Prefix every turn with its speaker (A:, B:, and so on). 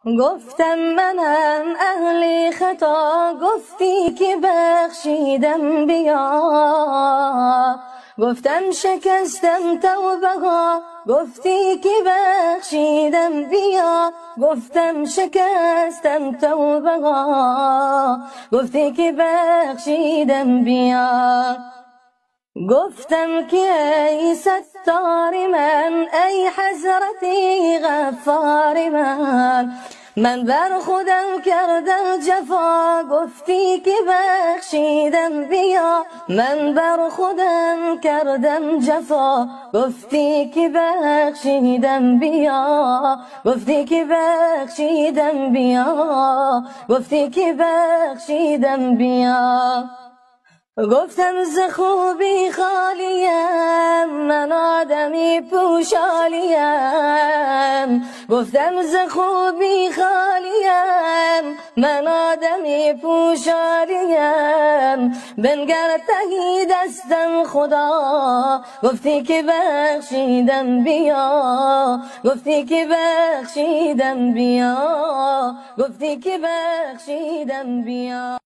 A: گفتم منم اهل خطا، گفتی که بخشیدم بیا. گفتم شکستم توبه ها، گفتی که بخشیدم بیا. گفتم شکستم توبه ها، گفتی که بخشیدم بیا. گفتم که ای ستار من، ای حضرتی غفار من بر خودم کردم جفا، گفتی که بخشیدم بیا. من بر خودم کردم جفا، گفتی که بخشیدم بیا. گفتی که بخشیدم بیا، گفتی که بخشیدم بیا. گفتم ز خوبی خالیم، من آدمی پوشالیم. گفتم ز خوبی خالیم، من آدمی پوشالیم. بنگر تهی دستم خدا، گفتی که بخشیدم بیا. گفتی که بخشیدم بیا، گفتی که بخشیدم بیا.